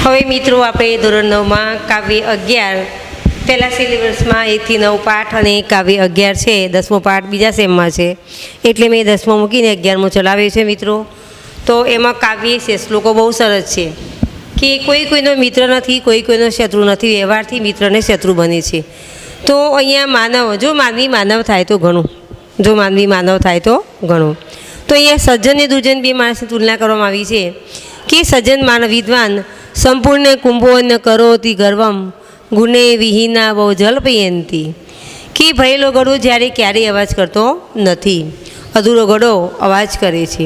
હવે મિત્રો આપણે ધોરણ 9માં કાવ્ય 11 પહેલા સિલેબસમાં 1 થી 9 પાઠ અને કાવ્ય 11 છે, 10મો પાઠ બીજા સેમમાં છે, એટલે મેં 10મો મૂકીને 11મો ચલાવ્યો છે મિત્રો. તો એમાં કાવ્ય છે, શ્લોકો બહુ સરસ છે કે કોઈ કોઈનો મિત્ર નથી, કોઈ કોઈનો શત્રુ નથી, વ્યવહારથી મિત્રને શત્રુ બને છે. તો અહીંયા માનવ, જો માનવી માનવ થાય તો ઘણું, જો માનવી માનવ થાય તો ઘણું. તો અહીંયા સજ્જન અને દુર્જન બે માણસની તુલના કરવામાં આવી છે કે સજ્જન માનવ વિદ્વાન સંપૂર્ણ કુંભોન કરોતી ગર્વમ ગુણે વિહીના બહુ જલ્પયંતી, કે ભરેલો ઘડો જ્યારે ક્યારેય અવાજ કરતો નથી, અધૂરો ઘડો અવાજ કરે છે.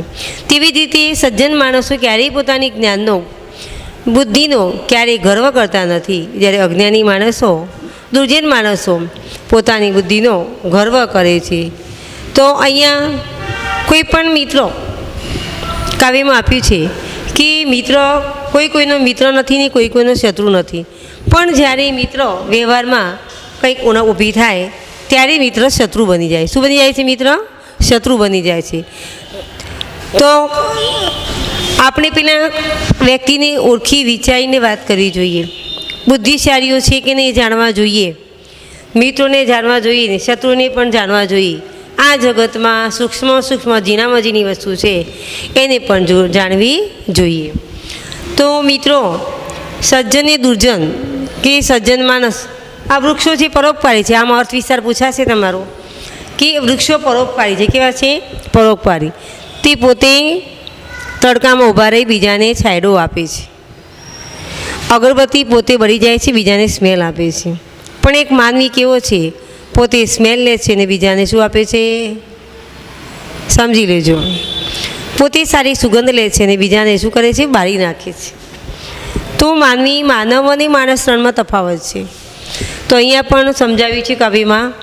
તેવી જ રીતે સજ્જન માણસો ક્યારેય પોતાની જ્ઞાનનો, બુદ્ધિનો ક્યારેય ગર્વ કરતા નથી, જ્યારે અજ્ઞાની માણસો, દુર્જન માણસો પોતાની બુદ્ધિનો ગર્વ કરે છે. તો અહીંયા કોઈ પણ મિત્રો કાવ્યમાં આપ્યું છે કે મિત્ર, કોઈ કોઈનો મિત્ર નથી ને કોઈ કોઈનો શત્રુ નથી, પણ જ્યારે મિત્ર વ્યવહારમાં કંઈક ઉણપ ઊભી થાય ત્યારે મિત્ર શત્રુ બની જાય. શું બની જાય છે? મિત્ર શત્રુ બની જાય છે. તો આપણે પેલા વ્યક્તિને ઓળખી વિચારીને વાત કરવી જોઈએ. બુદ્ધિશાળીઓ છે કે નહીં જાણવા જોઈએ, મિત્રોને જાણવા જોઈએ ને શત્રુને પણ જાણવા જોઈએ. આ જગતમાં સૂક્ષ્મ ઝીણામાં ઝીણી વસ્તુ છે એને પણ જાણવી જોઈએ. તો મિત્રો, સજ્જન ને દુર્જન કે સજ્જન માણસ, આ વૃક્ષો છે પરોપકારી છે. આમાં અર્થ વિસ્તાર પૂછાશે તમારો કે વૃક્ષો પરોપકારી છે. કેવા છે? પરોપકારી. તે પોતે તડકામાં ઊભા રહી બીજાને છાંયડો આપે છે. અગરબત્તી પોતે બળી જાય છે, બીજાને સ્મેલ આપે છે. પણ એક માનવી કેવો છે? પોતે સ્મેલ લે છે ને બીજાને શું આપે છે? સમજી લેજો. પોતે સારી સુગંધ લે છે ને બીજાને શું કરે છે? બાળી નાખે છે. તો માનવી, માનવ અને માણસ ત્રણમાં તફાવત છે. તો અહીંયા પણ સમજાવ્યું છે કાવ્યમાં,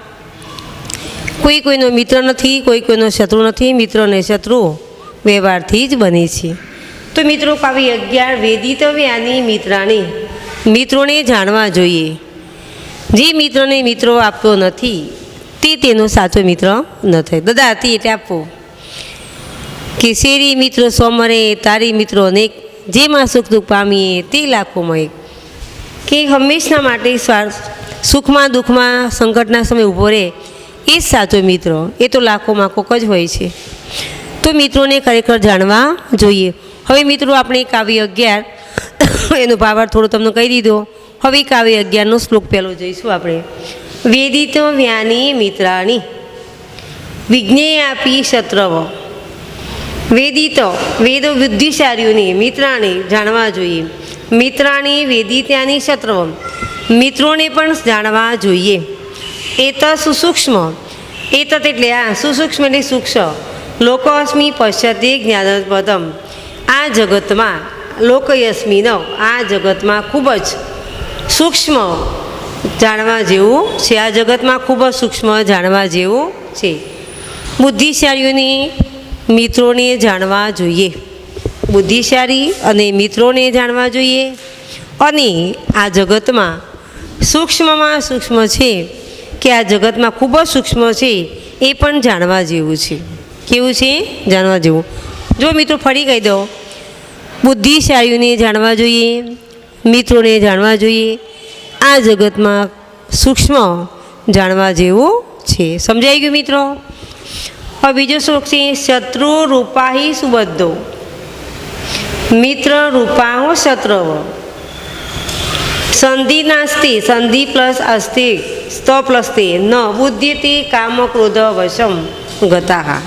કોઈ કોઈનો મિત્ર નથી, કોઈ કોઈનો શત્રુ નથી, મિત્ર અને શત્રુ વ્યવહારથી જ બને છે. તો મિત્રો, કાવ્ય 11 વેદિતવ્યાની મિત્રાણી, મિત્રોને જાણવા જોઈએ. જે મિત્રને મિત્રો આપતો નથી તે તેનો સાચો મિત્ર ન થાય. દદા હતી એટલે આપવો. કે શેરી મિત્ર સોમરે તારી મિત્રો અનેક, જેમાં સુખ દુઃખ પામીએ તે લાખોમાં એક. કે હંમેશા માટે સુખમાં દુઃખમાં સંકટના સમય ઊભો રહે એ જ સાચો મિત્ર. એ તો લાખોમાં કોક જ હોય છે. તો મિત્રોને ખરેખર જાણવા જોઈએ. હવે મિત્રો, આપણે કાવ્ય 11 એનો ભાવાર્થ થોડો તમને કહી દીધો. હવે કાવ્ય 11નો શ્લોક પહેલો જોઈશું આપણે. વેદિતો વ્યાની મિત્રાણી વિજ્ઞે આપી શત્રવ. વેદિતો, વેદો બુદ્ધિશાળીઓની, મિત્રાણી જાણવા જોઈએ. મિત્રાણી વેદિત્યાની શત્રવ, મિત્રોને પણ જાણવા જોઈએ. એત સુસૂક્ષ્મ, એતત એટલે આ, સુસૂક્ષ્મ એટલે સૂક્ષ્મ. લોકોસ્મી પશ્યતે જ્ઞાનપદમ, આ જગતમાં, લોકયસ્મીનો, આ જગતમાં ખૂબ જ સૂક્ષ્મ જાણવા જેવું છે. આ જગતમાં ખૂબ જ સૂક્ષ્મ જાણવા જેવું છે. બુદ્ધિશાળીઓની મિત્રોને જાણવા જોઈએ. બુદ્ધિશાળી અને મિત્રોને જાણવા જોઈએ. અને આ જગતમાં સૂક્ષ્મમાં સૂક્ષ્મ છે, કે આ જગતમાં ખૂબ જ સૂક્ષ્મ છે એ પણ જાણવા જેવું છે. કેવું છે? જાણવા જેવું. જો મિત્રો ફરી કહી દો, બુદ્ધિશાળીઓને જાણવા જોઈએ, મિત્રોને જાણવા જોઈએ. આ જગતમાં સૂક્ષ્મ જાણવા જેવું છે. સમજાઈ ગયું મિત્રો? હવે બીજો શ્લોક છે. શત્રુ રૂપાહી સુબદ્ધો મિત્ર રૂપાહો શત્રવ. સંધિ નાસ્તિ, સંધિ પ્લસ અસ્તિ, સ્ત પ્લસ તે ન બુદ્ધિતિ કામ ક્રોધ વશમ ગતાહા.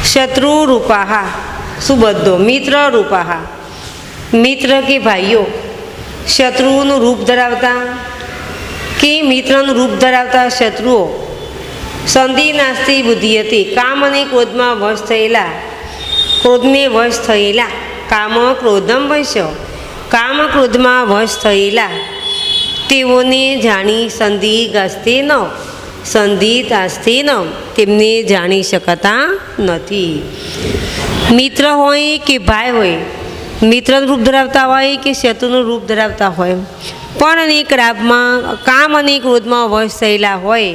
શત્રુ રૂપાહા સુબદ્ધો મિત્ર રૂપાહા, મિત્ર કે ભાઈઓ શત્રુઓનું રૂપ ધરાવતા કે મિત્રનું રૂપ ધરાવતા શત્રુઓ. સંધિ નાસ્તિ બુદ્ધિ હતી, કામ અને ક્રોધમાં વશ થયેલા, ક્રોધને વશ થયેલા. કામ ક્રોધમ વશ્ય, કામ ક્રોધમાં વશ થયેલા તેઓને જાણી સંધિ ગાસ્તે ન, સંધિ તાસ્તે ન, તેમને જાણી શકતા નથી. મિત્ર હોય કે ભાઈ હોય, મિત્રનું રૂપ ધરાવતા હોય કે શત્રુનું રૂપ ધરાવતા હોય, પણ અનેક રાગમાં, કામ અને ક્રોધમાં વશ થયેલા હોય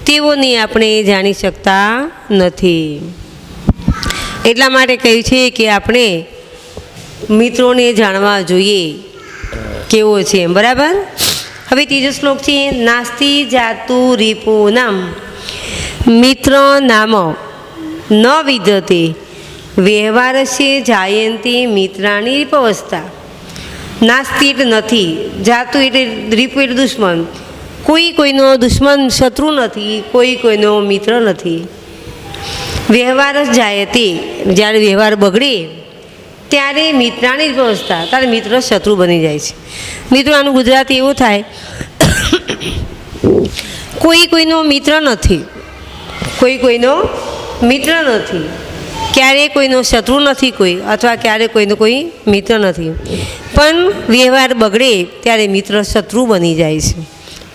તેઓને આપણે જાણી શકતા નથી. એટલા માટે કહ્યું છે કે આપણે મિત્રોને જાણવા જોઈએ. કેવો છે એમ, બરાબર. હવે ત્રીજો શ્લોક છે, નાસ્તિ જાતુ રીપો નામ મિત્ર નામ ન વિદ્યતે વ્યવહારસ્ય જાયંતી મિત્રાની રીપવસ્થા. નાસ્તિ એટલે નથી, જાતુ એટલે રીપુ એટલે દુશ્મન. કોઈ કોઈનો દુશ્મન શત્રુ નથી, કોઈ કોઈનો મિત્ર નથી. વ્યવહાર જ જાય તે, જ્યારે વ્યવહાર બગડે ત્યારે મિત્રાની વ્યવસ્થા, ત્યારે મિત્ર શત્રુ બની જાય છે. મિત્રો આનું ગુજરાતી એવું થાય, કોઈ કોઈનો મિત્ર નથી, કોઈ કોઈનો મિત્ર નથી, ક્યારેય કોઈનો શત્રુ નથી કોઈ, અથવા ક્યારેય કોઈનો કોઈ મિત્ર નથી. પણ વ્યવહાર બગડે ત્યારે મિત્ર શત્રુ બની જાય છે.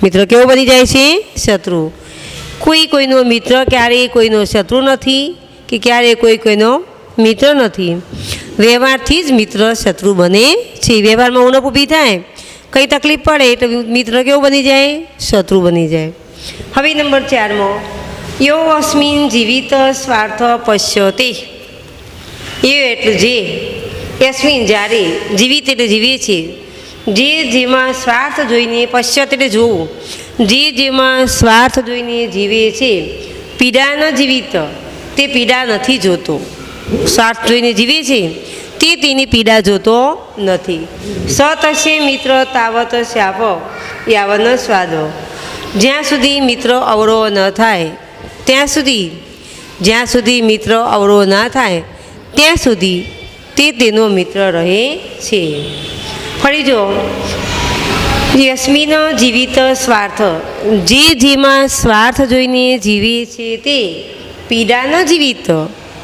મિત્ર કેવો બની જાય છે? શત્રુ. કોઈ કોઈનો મિત્ર ક્યારેય કોઈનો શત્રુ નથી, કે ક્યારેય કોઈ કોઈનો મિત્ર નથી. વ્યવહારથી જ મિત્ર શત્રુ બને છે. વ્યવહારમાં ઉણપ ઊભી થાય, કંઈ તકલીફ પડે એટલે મિત્ર કેવો બની જાય? શત્રુ બની જાય. હવે નંબર 4મો, યો અસ્મિન જીવિત સ્વાર્થ પશ્યતે. એ એટલે જે, યસ્મિન જ્યારે, જીવિત એટલે જીવે છે, જે જેમાં સ્વાર્થ જોઈને, પશ્યત એટલે જોવું, જે જેમાં સ્વાર્થ જોઈને જીવે છે, પીડા ન જીવિત, તે પીડા નથી જોતો. સ્વાર્થ જોઈને જીવે છે તે તેની પીડા જોતો નથી. સતસ્ય મિત્ર તાવત શાપ યાવન સ્વાદ. જ્યાં સુધી મિત્ર અવરો ન થાય ત્યાં સુધી, જ્યાં સુધી મિત્ર અવરો ના થાય ત્યાં સુધી તે તેનો મિત્ર રહે છે. ફરી જો, યસ્મિન જીવિત સ્વાર્થ, જે જેમાં સ્વાર્થ જોઈને જીવે છે તે પીડા ન જીવિત,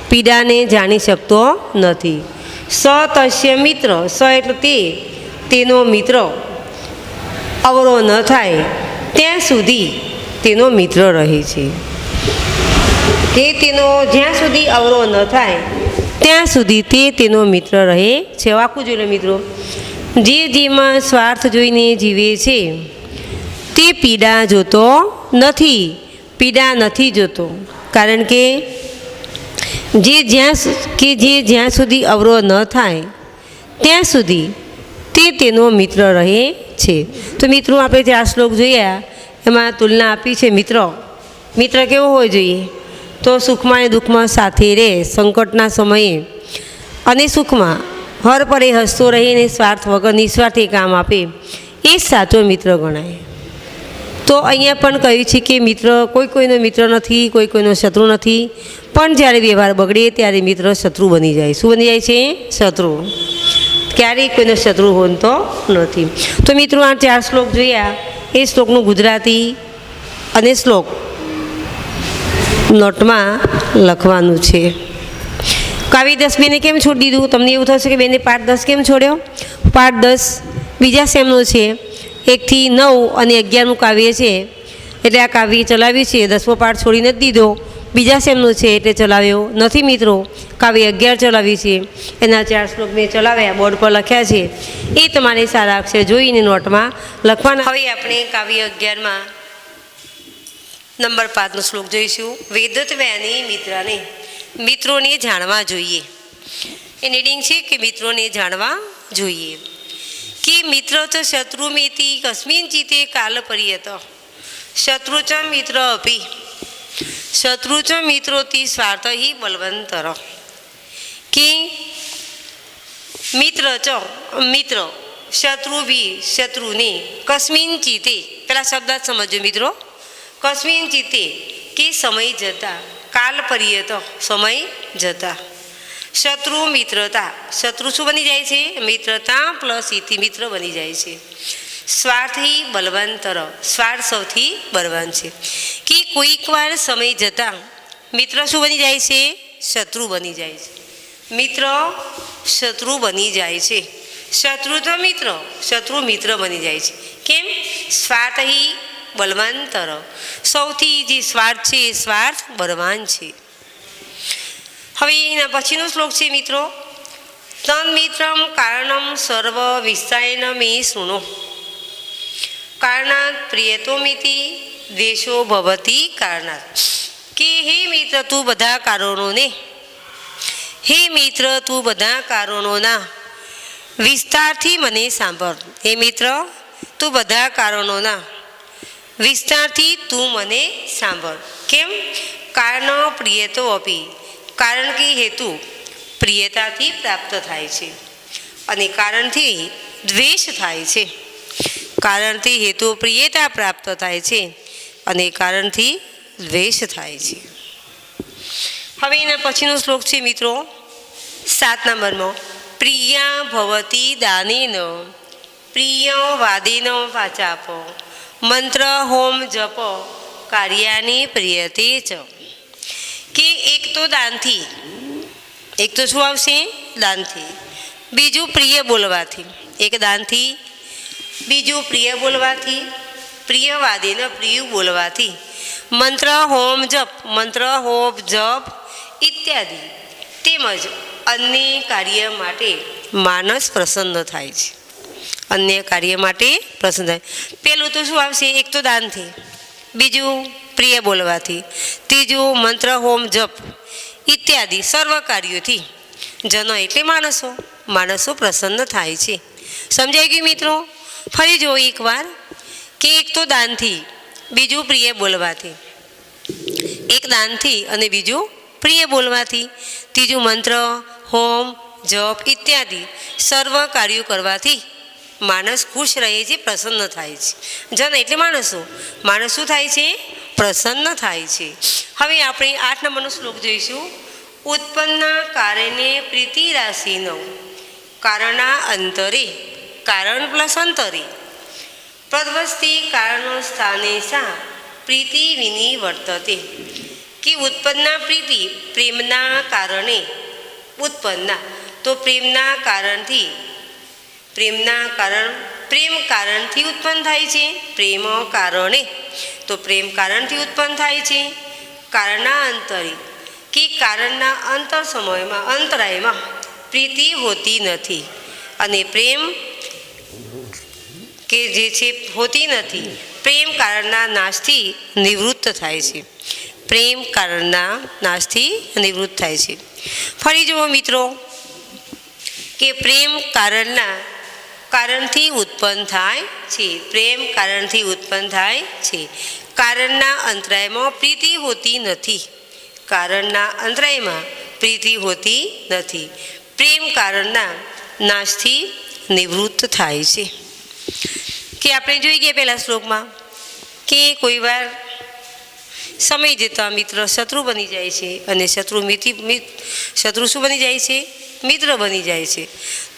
પીડાને જાણી શકતો નથી. સતસ્ય મિત્ર, સ એટલે તે, તેનો મિત્ર અવરો ન થાય ત્યાં સુધી તેનો મિત્ર રહે છે. તે તેનો જ્યાં સુધી અવરો ન થાય ત્યાં સુધી તે તેનો મિત્ર રહે છે. વાકું જોઈ લો મિત્રો, જે જેમાં સ્વાર્થ જોઈને જીવે છે તે પીડા જોતો નથી, પીડા નથી જોતો. કારણ કે જે જ્યાં સુધી અવરો ન થાય ત્યાં સુધી તે તેનો મિત્ર રહે છે. તો મિત્રો આપણે જે આ શ્લોક જોયા એમાં તુલના આપી છે. મિત્ર કેવો હોવો જોઈએ? તો સુખમાં અને દુઃખમાં સાથે રહે, સંકટના સમયે અને સુખમાં હર પરે હસતો રહીને સ્વાર્થ વગર નિસ્વાર્થી કામ આપે, એ જ સાચો મિત્ર ગણાય. તો અહીંયા પણ કહ્યું છે કે મિત્ર, કોઈ કોઈનો મિત્ર નથી, કોઈ કોઈનો શત્રુ નથી, પણ જ્યારે વ્યવહાર બગડે ત્યારે મિત્ર શત્રુ બની જાય. શું બની જાય છે? શત્રુ. ક્યારેય કોઈનો શત્રુ હોતો નથી. તો મિત્રો આ 4 શ્લોક જોયા, એ શ્લોકનું ગુજરાતી અને શ્લોક નોટમાં લખવાનું છે. કાવ્ય 10 બેને કેમ છોડી દીધું? તમને એવું થશે કે બેને પાઠ 10 કેમ છોડ્યો? પાઠ 10 બીજા સેમનો છે, 1 થી 9 અને 11મું કાવ્ય છે, એટલે આ કાવ્ય ચલાવ્યું છે. 10મો પાઠ છોડી નથી દીધો, બીજા સેમનો છે એટલે ચલાવ્યો નથી મિત્રો. કાવ્ય 11 ચલાવ્યું છે, એના 4 શ્લોક મેં ચલાવ્યા, બોર્ડ પર લખ્યા છે, એ તમારે સારા અક્ષર જોઈને નોટમાં લખવાના. હવે આપણે કાવ્ય 11માં નંબર 5નો શ્લોક જોઈશું. વેદત્વ્યાની મિત્રને, મિત્રોને જાણવા જોઈએ. એ નીડિંગ છે કે મિત્રોને જાણવા જોઈએ. કે મિત્ર ચ શત્રુમેતિ કસ્મિન ચિતે કાલ પર્યત, શત્રુ ચ મિત્ર અપી, શત્રુ ચ મિત્રોથી સ્વાર્થ હિ બલવંતર. કે મિત્ર શત્રુ ભી શત્રુને, કસ્મિન ચિતે, પેલા શબ્દ સમજો મિત્રો, કસ્મિન ચિતે કે સમય જતા, કાલ પર્યત સમય જતા, શત્રુ મિત્રતા, શત્રુ શું બની જાય છે? મિત્રતા પ્લસ ઇતિ મિત્ર બની જાય છે. સ્વાર્થી બલવંતર, સ્વાર્થ સૌથી બળવાન છે. કે કોઈક વાર સમય જતાં મિત્ર શું બની જાય છે? શત્રુ બની જાય છે. મિત્ર શત્રુ બની જાય છે. શત્રુ તો મિત્ર, શત્રુ મિત્ર બની જાય છે. કેમ? સ્વાર્થી બલવંતર, સૌથી જે સ્વાર્થ છે એ સ્વાર્થ બળવાન છે. હવે એના પછીનો શ્લોક છે મિત્રો, તન મિત્રમ કારણમ સર્વ વિસ્તાયન મે શૃણો, કારણાત પ્રિયતોમિતિ દેશો ભવતી કારણાત. કે હે મિત્ર તું બધા કારણોને, હે મિત્ર તું બધા કારણોના વિસ્તારથી મને સાંભળ. હે મિત્ર, તું બધા કારણોના વિસ્તારથી તું મને સાંભળ. કેમ? કારણ પ્રિયતો અપી, કારણ કે હેતુ પ્રિયતાથી પ્રાપ્ત થાય છે અને કારણથી દ્વેષ થાય છે. કારણથી હેતુ પ્રિયતા પ્રાપ્ત થાય છે અને કારણથી દ્વેષ થાય છે. હવે એના પછીનો શ્લોક છે મિત્રો 7 નંબરમાં. પ્રિયા ભવતી દાનેન પ્રિય વાદેન વાચાપ મંત્ર હોમ જપ કાર્યાની પ્રિયતે ચ. કે એક તો દાનથી, એક તો શું આવશે? દાનથી. બીજું પ્રિય બોલવાથી, એક દાનથી, બીજું પ્રિય બોલવાથી, પ્રિય વાદેન પ્રિય બોલવાથી, મંત્ર હોમ જપ, મંત્ર હોમ જપ ઇત્યાદિ, તેમજ અન્ય કાર્ય માટે માનસ પ્રસન્ન થાય છે. અન્ય કાર્ય માટે પ્રસન્ન થાય. પેલું તો શું આવશે? એક તો દાનથી, બીજું પ્રિય બોલવાથી, ત્રીજું મંત્ર હોમ જપ ઇત્યાદિ સર્વ કાર્યોથી જનો એટલે માણસો, માણસો પ્રસન્ન થાય છે. સમજાઈ ગયું મિત્રો? ફરી જો એકવાર કે એક તો દાનથી, બીજું પ્રિય બોલવાથી, એક દાનથી અને બીજું પ્રિય બોલવાથી, ત્રીજું મંત્ર હોમ જપ ઇત્યાદિ સર્વ કાર્યો કરવાથી માણસ ખુશ રહે છે, પ્રસન્ન થાય છે. જન એટલે માણસો, માણસ શું થાય છે? પ્રસન્ન થાય છે. હવે આપણે 8 નંબરનો શ્લોક જોઈશું. ઉત્પન્ન કારણે પ્રીતિ રાશિ નવ કારણા અંતરે, કારણ પ્લસ અંતરે પ્રદ્વસ્તી કારણો સ્થાને સા પ્રીતિ વિની વર્તતે. કે ઉત્પન્ના પ્રીતિ પ્રેમના કારણે ઉત્પન્ના, તો પ્રેમના કારણથી, પ્રેમના કારણ પ્રેમ કારણથી ઉત્પન્ન થાય છે. પ્રેમ કારણે, તો પ્રેમ કારણથી ઉત્પન્ન થાય છે. કારણના અંતરે, કે કારણના અંતર સમયમાં, અંતરાયમાં પ્રીતિ હોતી નથી અને પ્રેમ કે જે છે હોતી નથી. પ્રેમ કારણના નાશથી નિવૃત્ત થાય છે. પ્રેમ કારણના નાશથી નિવૃત્ત થાય છે. ફરી જુઓ મિત્રો કે પ્રેમ કારણના કારણથી ઉત્પન્ન થાય છે. પ્રેમ કારણથી ઉત્પન્ન થાય છે. કારણના અંતરાયમાં પ્રીતિ હોતી નથી. કારણના અંતરાયમાં પ્રીતિ હોતી નથી. પ્રેમ કારણના નાશથી નિવૃત્ત થાય છે. કે આપણે જોઈ ગયા પહેલા શ્લોકમાં કે કોઈ વાર સમય જતાં મિત્ર શત્રુ બની જાય છે અને શત્રુ શું બની જાય છે? મિત્ર બની જાય છે.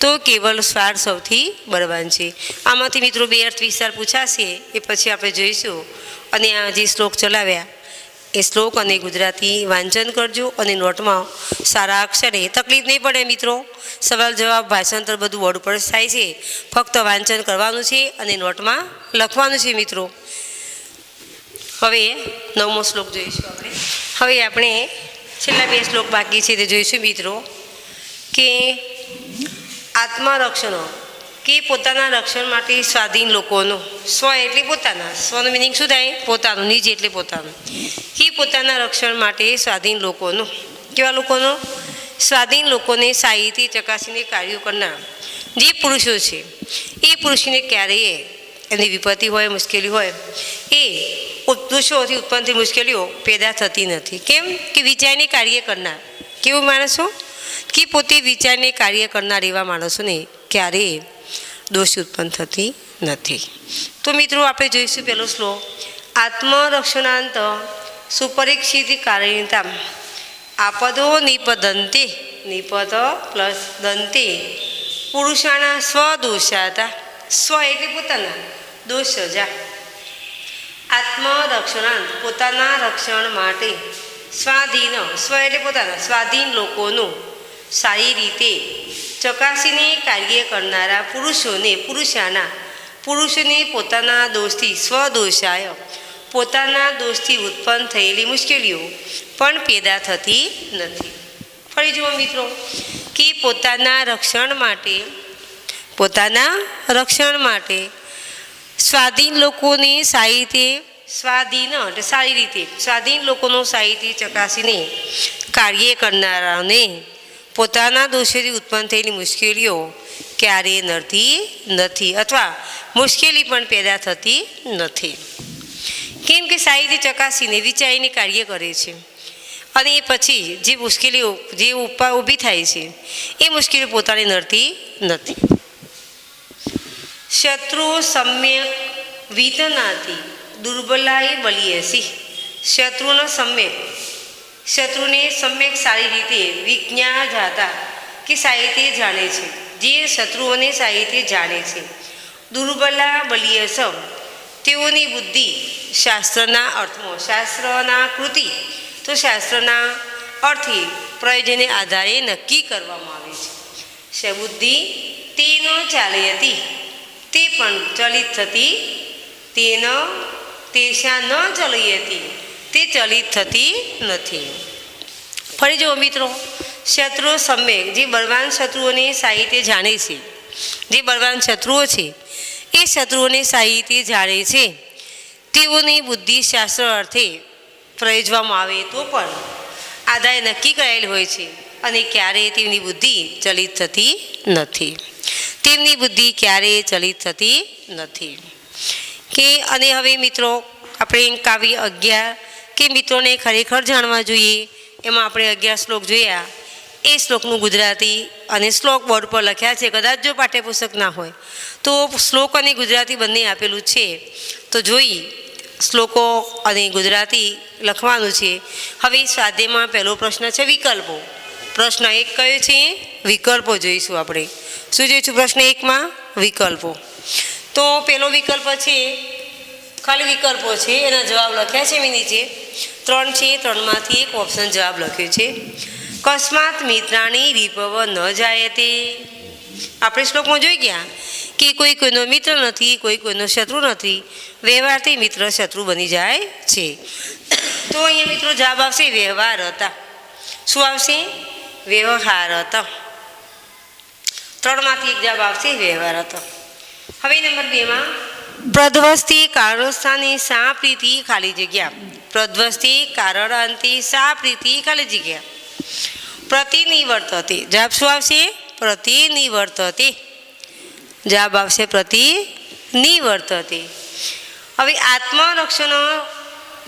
તો કેવલ સ્વાર્થ સૌથી બળવાન છે. આમાંથી મિત્રો 2 અર્થ વિસ્તાર પૂછાશે, એ પછી આપણે જોઈશું. અને આ જે શ્લોક ચલાવ્યા એ શ્લોક અને ગુજરાતી વાંચન કરજો અને નોટમાં સારા અક્ષરે, તકલીફ નહીં પડે મિત્રો. સવાલ જવાબ ભાષાંતર બધું બોર્ડ ઉપર જ થાય છે. ફક્ત વાંચન કરવાનું છે અને નોટમાં લખવાનું છે મિત્રો. હવે 9મો શ્લોક જોઈશું આપણે. હવે આપણે છેલ્લા 2 શ્લોક બાકી છે તે જોઈશું મિત્રો. કે આત્મરક્ષણો, કે પોતાના રક્ષણ માટે સ્વાધીન લોકોનો, સ્વ એટલે પોતાના, સ્વનું મિનિંગ શું થાય? પોતાનું. નિજ એટલે પોતાનું. કે પોતાના રક્ષણ માટે સ્વાધીન લોકોનો, કેવા લોકોનો? સ્વાધીન લોકોને સાહિત્ય ચકાસીને કાર્યો કરનાર જે પુરુષો છે એ પુરુષને ક્યારેય એની વિપત્તિ હોય, મુશ્કેલી હોય, એ પુરુષોથી ઉત્પન્ન થતી મુશ્કેલીઓ પેદા થતી નથી. કેમ? કે વિચારને કાર્ય કરનાર કેવું માણસો? કે પોતે વિચારને કાર્ય કરનાર એવા માણસોને ક્યારેય દોષ ઉત્પન્ન થતી નથી. તો મિત્રો આપણે જોઈશું પહેલો શ્લોક. આત્મરક્ષણાંત સુપરીક્ષિત કારણિતા આપદો નિપદંતે, નિપદ પ્લસ દંતે પુરુષાના સ્વદોષાતા, સ્વ એટલે પોતાના, દોષ સજા. આત્મરક્ષણાંત પોતાના રક્ષણ માટે, સ્વાધીન, સ્વ એટલે પોતાના, સ્વાધીન લોકોનું સારી રીતે ચકાસીને કાર્ય કરનારા પુરુષોને, પુરુષોને પોતાના દોષથી, સ્વદોષાય પોતાના દોષથી ઉત્પન્ન થયેલી મુશ્કેલીઓ પણ પેદા થતી નથી. ફરી જુઓ મિત્રો કે પોતાના રક્ષણ માટે સ્વાધીન લોકોને સાહિત્ય, સ્વાધીન એટલે સારી રીતે, સ્વાધીન લોકોનું સાહિત્ય ચકાસીને કાર્ય કરનારાને પોતાના દોષોથી ઉત્પન્ન થયેલી મુશ્કેલીઓ ક્યારેય નડતી નથી અથવા મુશ્કેલી પણ પેદા થતી નથી. કેમ કે સાહિત્ય ચકાસીને વિચારીને કાર્ય કરે છે અને એ પછી જે મુશ્કેલીઓ જે ઊભી થાય છે એ મુશ્કેલીઓ પોતાને નડતી નથી. શત્રુ સમ્યક વિતનાતી દુર્બલાય બલિયસી. શત્રુને સમ્યક સારી રીતે વિજ્ઞા જાતા કે સાહિત્ય જાણે છે, જે શત્રુઓને સાહિત્ય જાણે છે. દુર્બલા બલિયસ તેઓની બુદ્ધિ શાસ્ત્રના અર્થમાં, શાસ્ત્રના કૃતિ તો શાસ્ત્રના અર્થે પ્રયોજને આધારે નક્કી કરવામાં આવે છે. બુદ્ધિ તે ન ચાલે હતી તે પણ ચલિત થતી, તેશા ન ચલી હતી તે ચલિત થતી નથી. ફરી જુઓ મિત્રો, શત્રુ સમ્યક જે બળવાન શત્રુઓને સાહિત્ય જાણે છે, જે બળવાન શત્રુઓ છે એ શત્રુઓને સાહિત્ય જાણે છે, તેઓની બુદ્ધિ શાસ્ત્ર અર્થે પ્રયોજવામાં આવે તો પણ આધારે નક્કી કરાયેલ હોય છે અને ક્યારેય તેમની બુદ્ધિ ચલિત થતી નથી. તેમની બુદ્ધિ ક્યારેય ચલિત થતી નથી. કે અને હવે મિત્રો આપણે કાવ્ય 11 કે મિત્રોને ખરેખર જાણવા જોઈએ એમાં આપણે 11 શ્લોક જોયા. એ શ્લોકનું ગુજરાતી અને શ્લોક બોર્ડ પર લખ્યા છે. કદાચ જો પાઠ્યપુસ્તક ના હોય તો શ્લોક અને ગુજરાતી બંને આપેલું છે, તો જોઈ શ્લોકો અને ગુજરાતી લખવાનું છે. હવે સ્વાધ્યાયમાં પહેલો પ્રશ્ન છે વિકલ્પો. પ્રશ્ન 1 કયો છે? વિકલ્પો જોઈશું આપણે. શું જોઈશું પ્રશ્ન 1માં? વિકલ્પો. તો પહેલો વિકલ્પ છે, ખાલી વિકલ્પો છે, એના જવાબ લખ્યા છે મેં નીચે 3 છે. 3માંથી એક ઓપ્શન જવાબ લખ્યો છે. કસ્માત મિત્રાણી રીપવ ન જાય તે. આપણે શ્લોકમાં જોઈ ગયા કે કોઈ કોઈનો મિત્ર નથી, કોઈ કોઈનો શત્રુ નથી, વ્યવહારથી મિત્ર શત્રુ બની જાય છે. તો અહીંયા મિત્રો જવાબ આવશે વ્યવહાર હતા. શું આવશે? વ્યવહાર હતા. 3માંથી એક જવાબ આવશે વ્યવહાર હતો. હવે નંબર 2માં પ્રધ્વસ્તી કારણસ્થાની સા પ્રીતિ ખાલી જગ્યા. પ્રધ્વસ્તી કારણાંતિ સા પ્રીતિ ખાલી જગ્યા. પ્રતિનિવર્તતે. જવાબ શું આવશે? પ્રતિનિવર્તતે. જવાબ આવશે પ્રતિનિવર્તતે. હવે આત્મરક્ષણ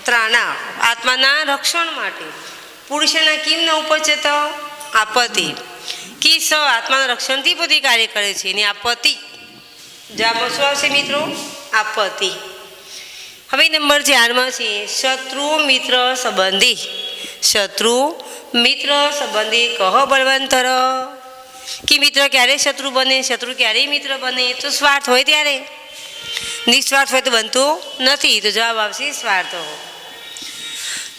ત્રાણા, આત્માના રક્ષણ માટે પુરુષના કિમ ન ઉપજત આપત્તિ કે સ આત્માના રક્ષણથી પોતે કાર્ય કરે છે ને આપત્તિ. જવાબમાં શું આવશે મિત્રો? આપત્તિ. હવે નંબર 4માં છે શત્રુ મિત્ર સંબંધી. શત્રુ મિત્ર સંબંધી કહ બળવંતર. કે મિત્ર ક્યારે શત્રુ બને, શત્રુ ક્યારેય મિત્ર બને? તો સ્વાર્થ હોય ત્યારે. નિસ્વાર્થ હોય તો બનતું નથી, તો જવાબ આવશે સ્વાર્થ.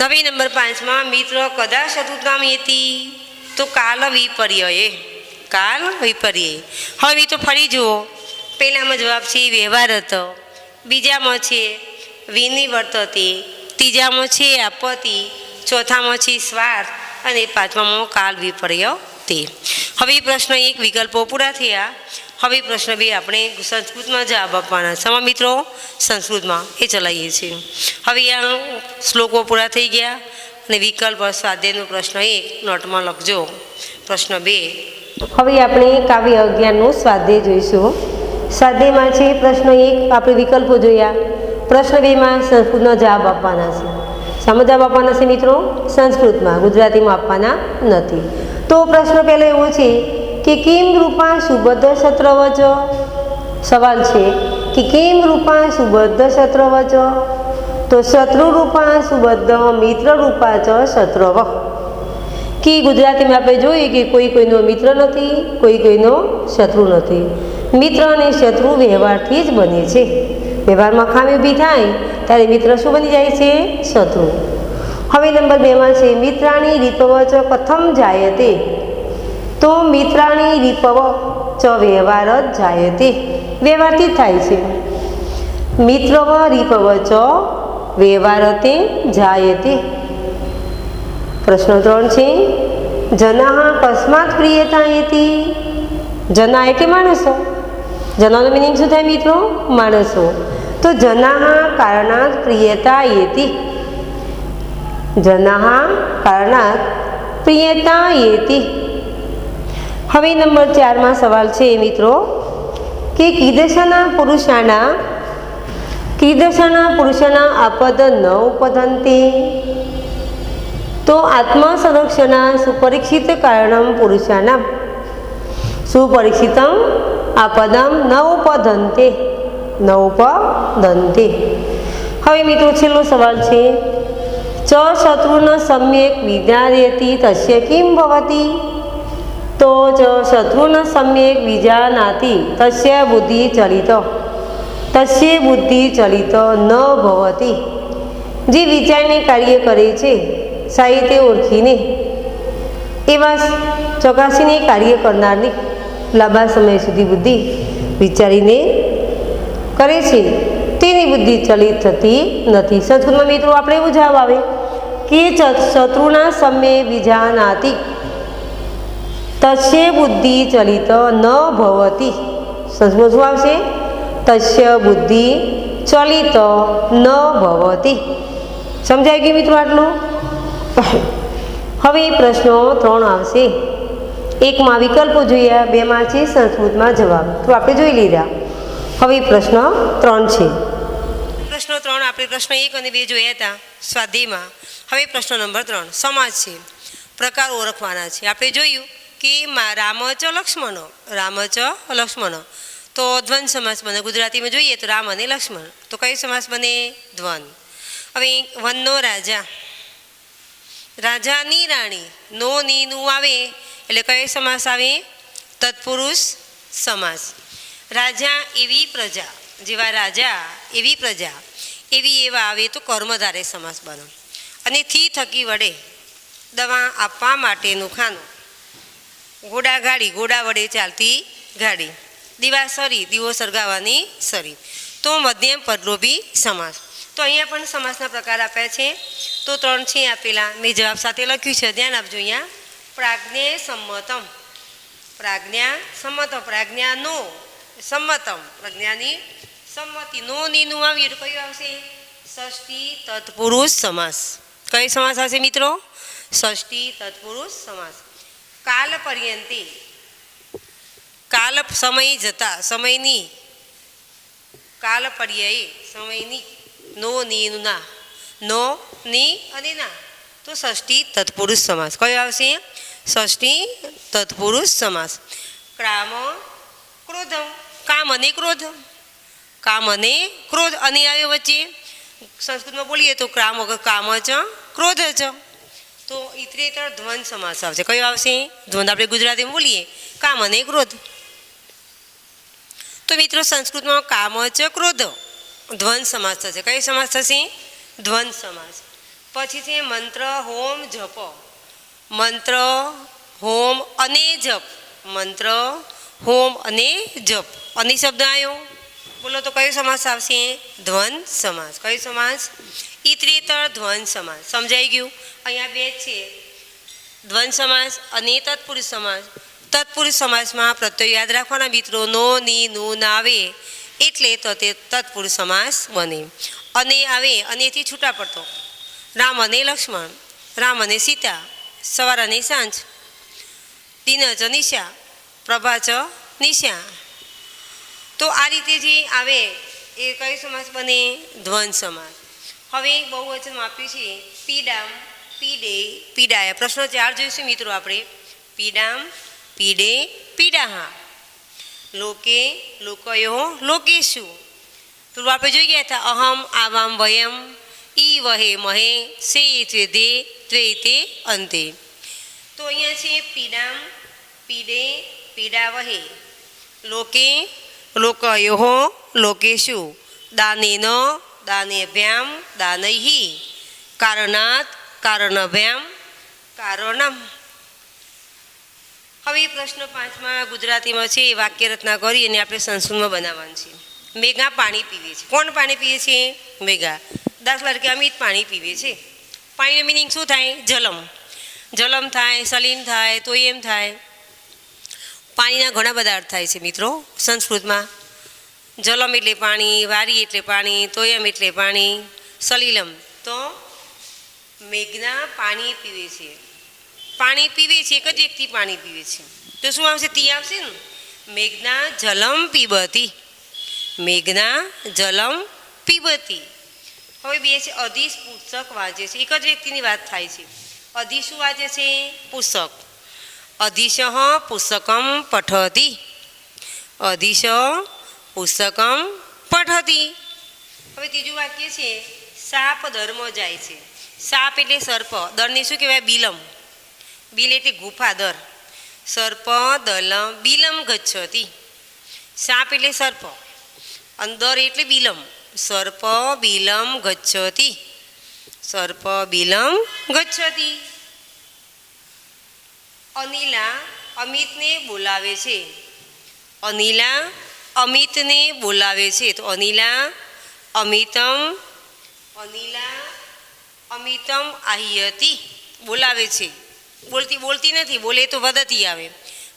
હવે નંબર 5માં મિત્ર કદા શત્રુતામ યેતિ. તો કાલ વિપર્યયે. કાલ વિપર્યય. હવે મિત્રો ફરી જુઓ, પહેલામાં જવાબ છે વ્યવહાર હતો, બીજામાં છે વિનિવર્તતે, ત્રીજામાં છે આપત્તિ, ચોથામાં છે સ્વાર્થ અને 5મામાં કાલ વિપર્ય તે. હવે પ્રશ્ન 1 વિકલ્પો પૂરા થયા. હવે પ્રશ્ન 2 આપણે સંસ્કૃતમાં જવાબ આપવાના. સમા મિત્રો સંસ્કૃતમાં એ ચલાવીએ છીએ. હવે આ શ્લોકો પૂરા થઈ ગયા અને વિકલ્પ સ્વાધ્યાયનો પ્રશ્ન 1 નોટમાં લખજો. પ્રશ્ન 2. હવે આપણે કાવ્ય 11નું સ્વાધ્યાય જોઈશું. સ્વાધ્યાયમાં છે પ્રશ્ન 1 આપણે વિકલ્પો જોયા. પ્રશ્ન 2માં સંસ્કૃતનો જવાબ આપવાના છે. શામાં જવાબ આપવાના છે મિત્રો? સંસ્કૃતમાં, ગુજરાતીમાં આપવાના નથી. તો પ્રશ્ન પહેલો એવો છે કે કિમ રૂપા સુબદ્ધ શત્રવચ. સવાલ છે કે કિમ રૂપા સુબદ્ધ શત્રવચ. તો શત્રુ રૂપા સુબદ્ધ મિત્ર રૂપા ચ શત્રવ. કે ગુજરાતીમાં આપણે જોઈએ કે કોઈ કોઈનો મિત્ર નથી, કોઈ કોઈનો શત્રુ નથી. મિત્ર અને શત્રુ વ્યવહારથી જ બને છે. વ્યવહારમાં ખામી ઊભી થાય ત્યારે મિત્ર શું બની જાય છે? શત્રુ. હવે નંબર 2માં છે મિત્રાણી રીપવ ચ કથમ જાયતે. તો મિત્રાણી રીપવ ચ વ્યવહાર જ જાયતે. વ્યવહારથી જ થાય છે. મિત્રવ રીપવ ચ વ્યવહારતે જાયતે. પ્રશ્ન 3 છે જનાઃ કસ્માત પ્રિયતા યેતિ. જના એટલે માણસો. જનાનો મિનિંગ શું થાય મિત્રો? માણસો. તો જનાઃ કારણાત પ્રિયતા યેતિ. જનાઃ કારણાત પ્રિયતા યેતિ. હવે નંબર 4માં સવાલ છે મિત્રો કે કીદર્શના પુરુષાના આપદ ન ઉપદંતે તો આત્મસંરક્ષણા સુપરીક્ષિત કારણમ પુરુષાનામ સુપરીક્ષિતમ આપદમ ન ઉપદંતે હવે મિત્રો છેલ્લો સવાલ છે ચ શત્રુન સમ્યક વિજ્ઞાયતિ તસ્ય કિમ ભવતી તો ચ શત્રુન સમ્યક વિજાનાતિ તસ્ય બુદ્ધિ ચલિત ન ભવતી જે વિચારને કાર્ય કરે છે સાહિત્ય ઓળખીને એવા ચકાસીને કાર્ય કરનારની લાંબા સમય સુધી બુદ્ધિ વિચારીને કરે છે તેની બુદ્ધિ ચલિત થતી નથી. સંસ્કૃતમાં મિત્રો આપણે એવું જવાબ આવે કે શત્રુના સમ્યે વિજાનાતિ તસ્ય બુદ્ધિ ચલિત ન ભવતી. સંસ્કૃત શું આવશે? તસ્ય બુદ્ધિ ચલિત ન ભવતી. સમજાય ગયું મિત્રો આટલું? હવે પ્રશ્નો 3 આવશે. એકમાં વિકલ્પો જોયા, 2માં છે સંસ્કૃતમાં જવાબ. તો આપણે જોઈ લીધા. હવે પ્રશ્ન 3 છે. પ્રશ્ન 3 આપણે પ્રશ્ન 1 અને 2 જોયા હતા સ્વાધ્યાયમાં. હવે પ્રશ્ન નંબર 3 સમાજ છે, પ્રકાર ઓળખવાના છે. આપણે જોયું કે રામ ચ લક્ષ્મણ તો દ્વંદ સમાસ બને. ગુજરાતીમાં જોઈએ તો રામ અને લક્ષ્મણ તો કયો સમાસ બને? દ્વંદ. હવે વનનો રાજાની રાણી નો ની નું આવે એટલે કયો સમાસ આવે? તત્પુરુષ સમાસ. રાજા એવી પ્રજા, જેવા રાજા એવી પ્રજા, એવા આવે તો કર્મધારય સમાસ બને. અને થી થકી વડે દવા આપવા માટેનું ખાનું. ઘોડા વડે ચાલતી ગાડી. દિવાસરી દીવો સળગાવવાની સરી. તો મધ્યમ પદલોભી સમાસ. તો અહીંયા પણ સમાસના પ્રકાર આપ્યા છે. તો 3 છે આપેલા. મેં જવાબ સાથે લખ્યું છે, ધ્યાન આપજો. અહીંયા પ્રજ્ઞાની સંમતિ નો નીનું આવ્યું તો કયું આવશે? ષષ્ઠી તત્પુરુષ સમાસ. કયો સમાસ આવશે મિત્રો? ષષ્ઠી તત્પુરુષ સમાસ. કાલ પર્યંતે સમય જતા સમયની કાલ પર્યાયે સમયની નો ની અને ના તો ષષ્ઠી તત્પુરુષ સમાસ. કયો આવશે? ષષ્ઠી તત્પુરુષ સમાસ. કામ અને ક્રોધ અને આવ્યો વચ્ચે. સંસ્કૃતમાં બોલીએ તો કામ ચ ક્રોધ ચ તો ઇતરેતર દ્વંદ સમાસ આવશે. કયો આવશે? દ્વંદ. આપણે ગુજરાતીમાં બોલીએ કામ અને ક્રોધ. તો મિત્રો સંસ્કૃતમાં કામ ચ ક્રોધ દ્વંદ સમાસ થશે. કયો સમાસ થશે? દ્વંદ સમાસ. પછી છે મંત્ર હોમ જપ. મંત્ર હોમ અને જપ અને શબ્દ આવ્યો બોલો તો કયો સમાસ આવશે? દ્વંદ સમાસ. કયો સમાસ? ઇતરેતર દ્વંદ સમાસ. સમજાઈ ગયું? અહીંયા 2 છે, દ્વંદ સમાસ અને તત્પુરુષ સમાસ. તત્પુરુષ સમાસમાં પ્રત્યય યાદ રાખવાના મિત્રો. નો ની નું ના આવે એટલે તો તે તત્પુરુષ સમાસ બને. અને આવે અનેથી છૂટા પડતો. રામ અને લક્ષ્મણ, રામ અને સીતા, સવાર અને સાંજ, દિન ચ નિશા, પ્રભા ચ નિશા. તો આ રીતે જે આવે એ કયો સમાસ બને? દ્વંદ સમાસ. હવે બહુવચન આપ્યું છે પીડામ, પીડે, પીડાયા. પ્રશ્ન 4 જોઈશું મિત્રો આપણે. પીડામ, પીડે, પીડાહા. લોકે, લોકયો, લોકેશુ. પેલું આપણે જોઈ ગયા હતા અહમ, આવામ, વયમ, ઈ વહે, મહે, સે ત્વેદે, ત્વૈતે, અંતે. તો અહીંયા છે પીડામ, પીડે, પીડા વહે. લોકે, લોકયો, લોકેશુ. દાનેન, દાનેભ્યામ, દાનૈહિ. કારણાત, કારણભ્યામ, કારણમ. હવે પ્રશ્ન 5માં ગુજરાતીમાં છે. વાક્ય રચના કરી અને આપણે સંસ્કૃતમાં બનાવવાનું છે. મેઘા પાણી પીવે છે. કોણ પાણી પીવે છે? મેઘા. દાખલા તરીકે અમિત પાણી પીવે છે. પાણીનું મિનિંગ શું થાય? જલમ થાય, સલીમ થાય, તોયમ થાય. પાણીના ઘણા બધા અર્થ થાય છે મિત્રો સંસ્કૃતમાં. જલમ એટલે પાણી, વારી એટલે પાણી, તોયમ એટલે પાણી, સલીલમ. તો મેઘના પાણી પીવે છે. પાણી પીવે છે, એક જ વ્યક્તિ પાણી પીવે છે, તો શું આવશે? તી આવશે ને. મેઘના જલમ પીબતી, મેઘના જલમ પીબતી. હવે બે છે અધીશ પુસ્તક વાંચે છે, એક જ વ્યક્તિની વાત થાય છે. અધીશ શું વાંચે છે? પુસ્તક. અધીશ પુસ્તકમ પઠતી, અધીશ પુસ્તકમ પઠતી. હવે ત્રીજું વાક્ય છે સાપ દરમાં જાય છે. સાપ એટલે સર્પ, દરને શું કહેવાય? બિલમ. બિલ એટલે ગુફા, દર. સર્પ દલમ બિલમ ગચ્છતી. સાપ એટલે સર્પ, અંદર એટલે બિલમ. સર્પ બિલમ ગચ્છતી, સર્પ બિલમ ગચ્છતી. અનિલા અમિતને બોલાવે છે, અનિલા અમિતને બોલાવે છે, તો અનિલા અમિતમ, અનિલા અમિતમ આહ્યતી, બોલાવે છે. બોલતી નથી, બોલે તો વદતી આવે.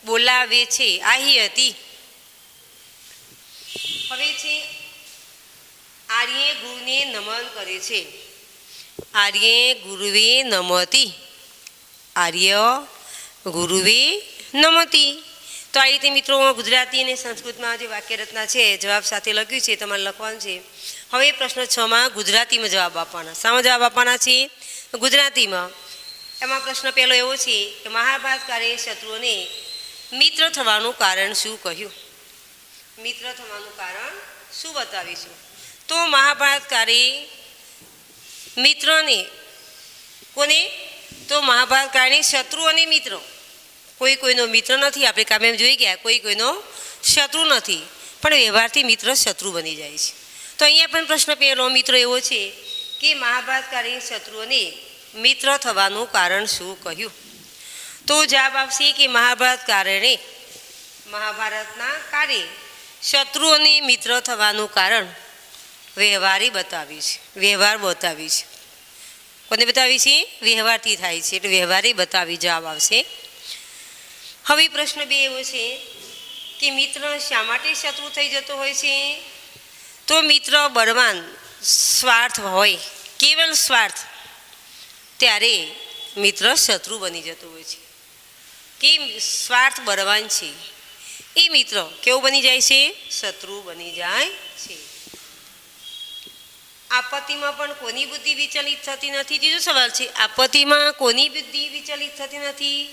બોલાવે છે, આહ્યતી. હવે છે આર્યે ગુરુને નમન કરે છે, આર્યે ગુરુવે નમતી, આર્ય ગુરુવે નમતી. તો આ રીતે મિત્રો ગુજરાતી અને સંસ્કૃતમાં જે વાક્યરચના છે જવાબ સાથે લખ્યું છે, તમારે લખવાનું છે. હવે પ્રશ્ન 6માં ગુજરાતીમાં જવાબ આપવાના. શામાં જવાબ આપવાના છે? ગુજરાતીમાં. એમાં પ્રશ્ન પહેલો એવો છે કે મહાભારતકારે શત્રુઓને મિત્ર થવાનું કારણ શું કહ્યું? મિત્ર થવાનું કારણ શું બતાવીશું? તો મહાભારતકારે મિત્રને, કોને? તો મહાભારતકાળની શત્રુ અને મિત્ર. કોઈનો મિત્ર નથી, આપણે કામે એમ જોઈ ગયા, કોઈનો શત્રુ નથી, પણ વ્યવહારથી મિત્ર શત્રુ બની જાય છે. તો અહીંયા પણ પ્રશ્ન પહેલો મિત્ર એવો છે કે મહાભારતકાળની શત્રુઓને મિત્ર થવાનું કારણ શું કહ્યું? તો જવાબ આપશે કે મહાભારતના કાળે શત્રુઓને મિત્ર થવાનું કારણ વ્યવહારી બતાવ્યું છે. વ્યવહાર બતાવ્યું છે. કોને બતાવી છે? વ્યવહારથી થાય છે, એટલે વ્યવહારે બતાવી જવાબ આવશે. હવે પ્રશ્ન 2 એવો છે કે મિત્ર શા માટે શત્રુ થઈ જતો હોય છે? તો મિત્ર બળવાન, સ્વાર્થ હોય, કેવલ સ્વાર્થ, ત્યારે મિત્ર શત્રુ બની જતો હોય છે. કે સ્વાર્થ બળવાન છે એ મિત્ર કેવું બની જાય છે? શત્રુ બની જાય છે. આપત્તિમાં પણ કોની બુદ્ધિ વિચલિત થતી નથી? ત્રીજો સવાલ છે, આપત્તિમાં કોની બુદ્ધિ વિચલિત થતી નથી?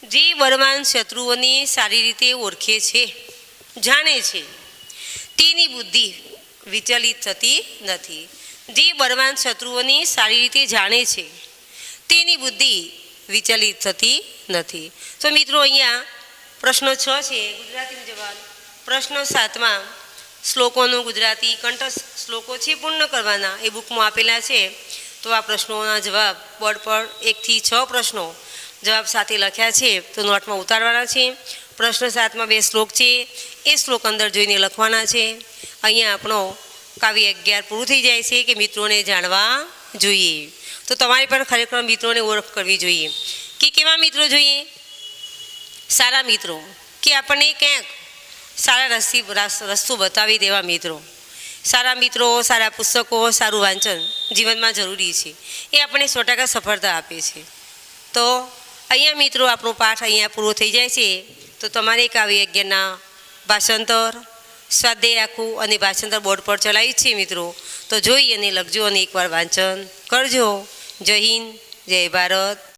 જે બળવાન શત્રુઓને સારી રીતે ઓળખે છે, જાણે છે, તેની બુદ્ધિ વિચલિત થતી નથી. જે બળવાન શત્રુઓને સારી રીતે જાણે છે, તેની બુદ્ધિ વિચલિત થતી નથી. તો મિત્રો અહીંયા પ્રશ્ન 6 છે ગુજરાતીનો જવાબ. પ્રશ્ન 7માં શ્લોકોનું ગુજરાતી કંઠસ્થ શ્લોકો છે પૂર્ણ કરવાના, એ બુકમાં આપેલા છે. તો આ પ્રશ્નોના જવાબ બોર્ડ પર 1 થી 6 પ્રશ્નો જવાબ સાથે લખ્યા છે, તો નોટમાં ઉતારવાના છે. પ્રશ્ન 7માં 2 શ્લોક છે, એ શ્લોક અંદર જોઈને લખવાના છે. અહીંયા આપણો કાવ્ય 11 પૂરું થઈ જાય છે કે મિત્રોને જાણવા જોઈએ. તો તમારે પણ ખરેખર મિત્રોને ઓળખ કરવી જોઈએ કે કેવા મિત્રો જોઈએ? સારા મિત્રો, કે આપણને ક્યાંક સારા રસ્તો બતાવી દેવા મિત્રો. સારા મિત્રો, સારા પુસ્તકો, સારું વાંચન જીવનમાં જરૂરી છે, એ આપણને 100% સફળતા આપે છે. તો અહીંયા મિત્રો આપણો પાઠ અહીંયા પૂરો થઈ જાય છે. તો તમારે કાવ્ય 11ના ભાષાંતર, સ્વાધ્યાય આખું અને ભાષાંતર બોર્ડ પર ચલાવી છે મિત્રો. તો જોઈ અને લખજો અને એકવાર વાંચન કરજો. જય હિન્દ, જય ભારત.